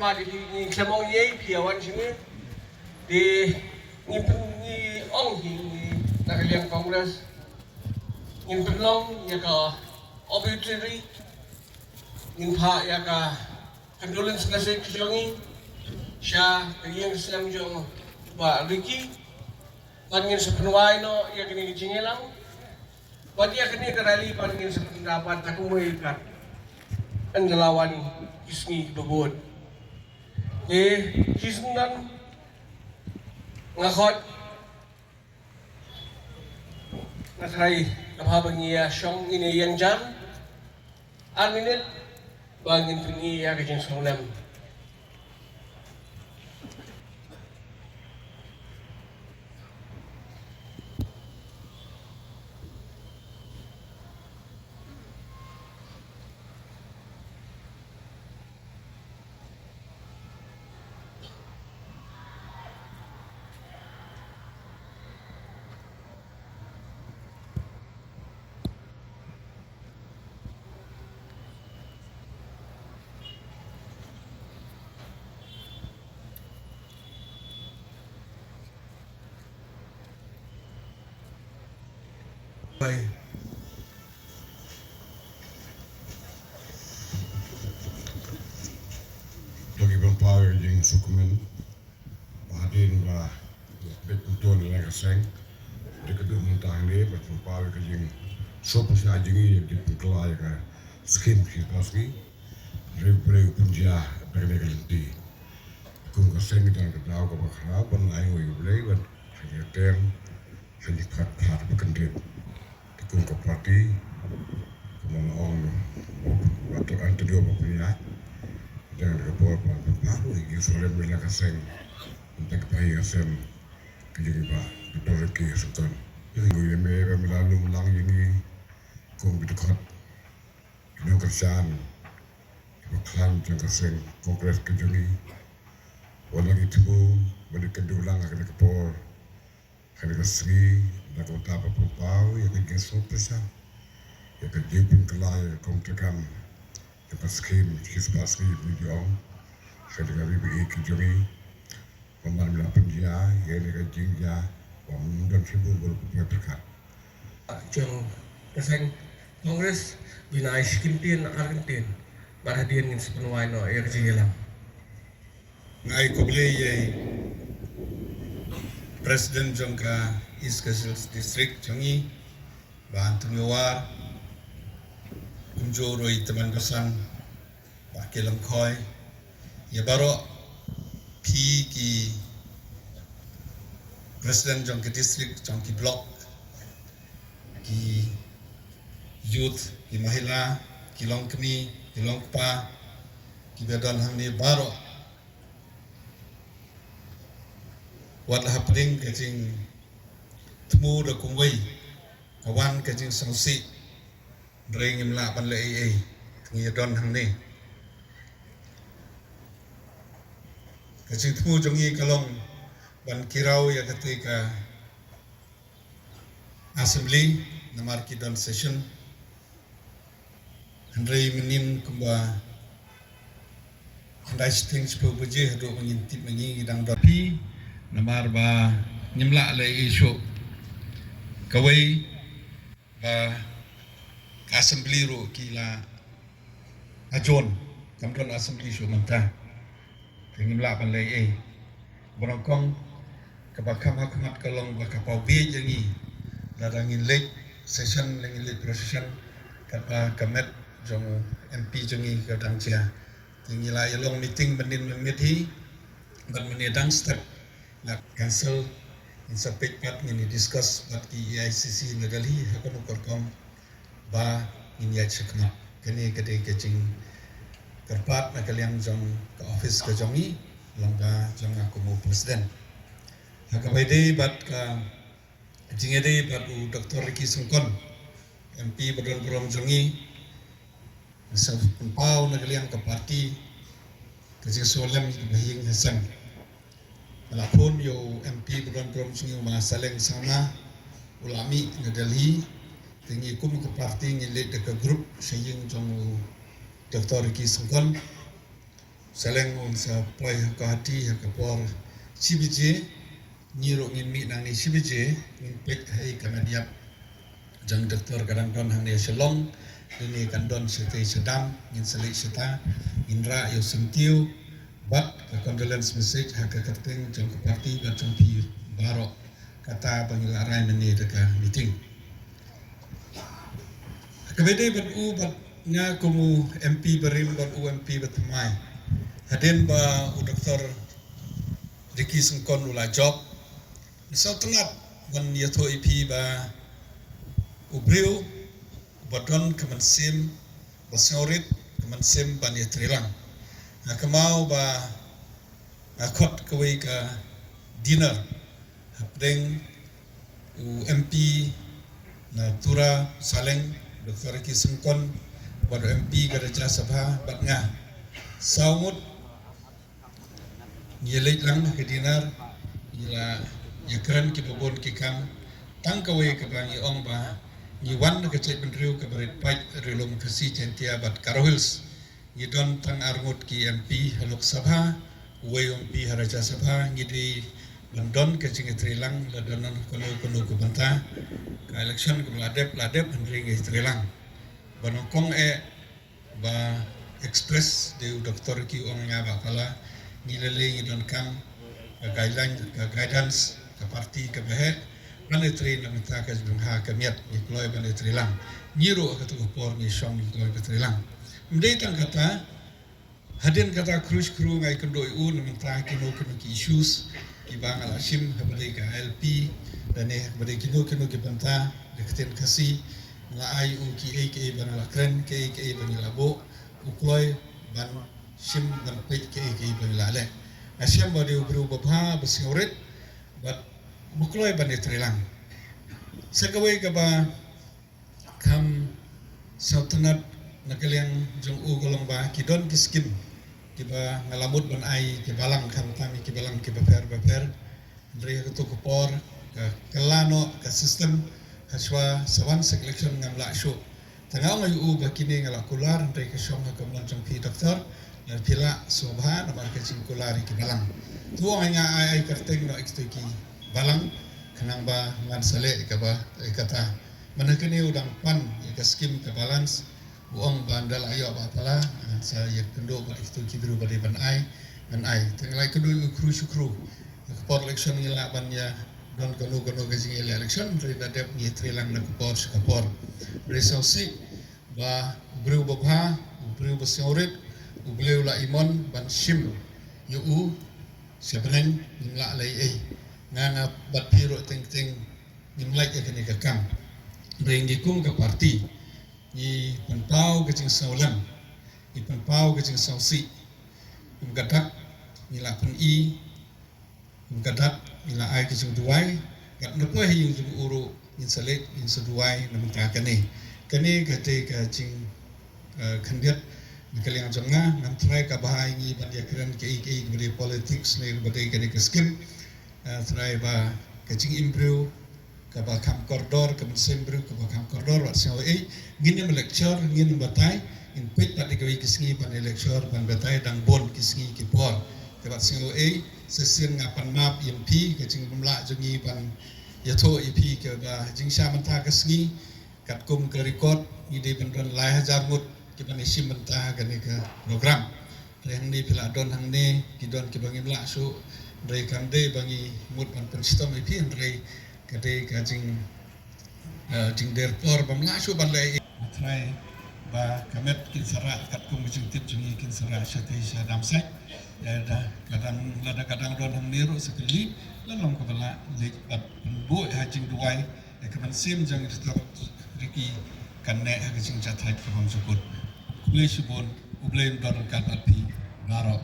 pa di klamong ye piawan sini di ni ong hi nakaliang Kongres ngin penlong ya ka obituary ngin pa ya ka condolence message jongi siya kagiyang Islam jong ba Ricky pangin sa penuay no ya kini jingelang pati ya kini karali pangin sa pendapat takumoy kat ang galawan isni babod kisnan ngakot nakay kaphabang niya siyang iniyang jam aminit bangin tuniya kajang sunam Baik. Bagi berpawe jeng sukumen Padin ba dek utol lang kaseng dek kedua mentang ni berpawe ke jeng sopo sa jengi di pengkelai ka skim si paski rebre punja berne kelenti kung kaseng dan kedau ka bakra ban ayo i blei ban hanya term hanya kat bekendit kung kapati kung on waktu anterior punya dan kapor baru ini sore bila kaseng untuk bayi kaseng kejadi ba betul ke sultan ini gue me melalui ulang ini kung dekat ini kerjaan baklan yang kaseng kongres kejadi walau itu berikan diulang akan kapor akan kasih nak utapa pupau ya kan surpresa ya kan jepin kelai komtekan ya paskim paski video saya dengan BBI kejuri pemain melapan dia ya ini kan jingja dan sibuk berpunya berkat jong kaseng Kongres binay Kintin Argentin para diyan ngin sa penuay no ya kajingelang ngai koble ye Presiden jongka East Coast District jongi bantu nyawar unjo roi teman besan pakai lengkoi ya baru pi ki Presiden jongki district jongki blok ki youth ki mahila ki longkni ki longpa ki bedan hamni baru wat happening kajing temu da kumway kawan kajing sangsi ring imla pan le ai ngi don hang ni kajing temu jongi kalong ban kirau ya ketika assembly namar ki don session Andrei menim kumba andai things po buje do mengintip mengi dang dopi namar ba nyemla le isu kawai ba assembly ro kila ajon kamdon assembly su manta nyemla pan le borongkong kabakam hakmat kalong ba kapau be jangi ladangin lek session lengin lek procession kapa kamet jong MP jangi kadang cia tingila yalong meeting bandin memeti ban menedang step la cancel in sapek pat ngini discuss pat ki EICC nagali hakam korkom ba in ya chekna kani kade kaching karpat na kaliang jong ka office ka jongi langga jong aku mo presiden hakabaide bat ka jingede bat u Dr. Ricky Sungkon MP Badon Brom jongi sa pau na kaliang ka parti kajing solam bahing hasan Malapun yo MP Badon Brom sungi masaleng sama ulami na Delhi tingi kum ke parti ngilit ke grup saying jong Dr. Ricky Sungkon seleng sa poi ka hati ka por CBJ ni ro ngin mi nang ni CBJ ngin pek hai kana diap jang doktor kadang don hang ni Shalong ini kan don sete sedam ngin selik seta indra yo sentiu bat condolence message ha ka kateng jang ka parti dan jang pi baro kata bangila rai meni deka meeting kabede ban u bat nga kumu MP berim ban UMP batmai haden ba u doktor Ricky Sengkon ula job misal tenat ban yato IP ba ubriu badon kemensim basorit kemensim ban yatrilang na kamau ba akot kawai ka dinner hapdeng UMP na tura saleng Dr. Ricky Sengkon pada MP Garaja Sabha batnya saungut nyelik lang ke dinar ila yakran ki babon ki kam tang kawe ke bangi ong ba ni wan ke cek benriu ke berit pai rilum kasi centia bat karohils ni don tang arngut ki MP Lok Sabha we MP Garaja Sabha ni di London ke cingetrilang la donon kono ke banta ka election ke ladep henry ke trilang banokong ba express de doktor ki ong nga ba pala nilele don kam guidance ka parti ka behe bane tri na mita ka jung ha ka miat ni kloy bane trilang nyiro ka tu por ni shong ni kloy ka trilang mdei tang kata hadin kata cruise crew ngai kendoi u na mita kino ki issues ibang alasim habari ka LP dan habari kino ki banta dekten kasi la ai u ki aka ban la kren ke aka ban la bo u kloy ban sim ban pe ke aka ban la le asyam bade u bru babha basingret bat bu kloy ban trilang sakawai ka ba kam sautanat nakaliang jong u golong ba kidon kiskim kiba ngalamut ban ai ki balang kan kami ki balang ki beper dari ke to kopor ke kelano ke sistem haswa sawan selection ngamla shu tangau ngai u bakini ngala kular dari ke shom ke mlancong pi doktor dan pila sobha na mar ke cing kular ki balang tuo nga ai karteng no eksteki balang kanang ba ngan sale ke ba kata manakini udang pan ke skim ke balance buong bandal ayo apa pala saya kendo ba itu kibru ba ban ai tengalai kendo kru syukru por election ila ban ya don kono gazing ila election dari dadep ni trilang na por skapor resausi ba bru babha bru basorit ubleu la imon ban shim yu sebeneng nimla lai nganga batpiro ting nimlai ke ni kakam bringi kum ke parti ni penpau ke jing saulam ni penpau ke jing sausi gadak ni la pen i gadak ni la ai ke jing duai gat no po hi jing uru in selek in seduai na mta kane kate ka jing khandiat ni kaliang jonga ngam try ka bahai ni ban ya kren ke beri politics ni beri ke skim try ba ke jing improve ka ba kam koridor ke sembru ka ba kam koridor wat saw gini lecture gini batai in pit tak dikawai kisngi ban lecture ban batai dang bon kisngi ki por ka ba saw sesin ngapan map MP ke jing bumla jongi ban yato EP ke ba jing sha manta kisngi kat kum ke record ni de ban don lai hajar mut ki ban sim manta ke ni ke program reng ni pila don hang ne ki don ki bangi bla su rei kan de bangi mut ban pensistom EP rei kade kajing jing der por bam la shu ban lai trai ba kamet kin sara kat kum jing tip jing kin sara shate sha dam sai da kadang don hang niru sekali lalong ko bala le bat bu ha jing duai e kaman sim jang tok riki kan ne ha jing cha thai ko bam sukut kule shubon uble don kan api baro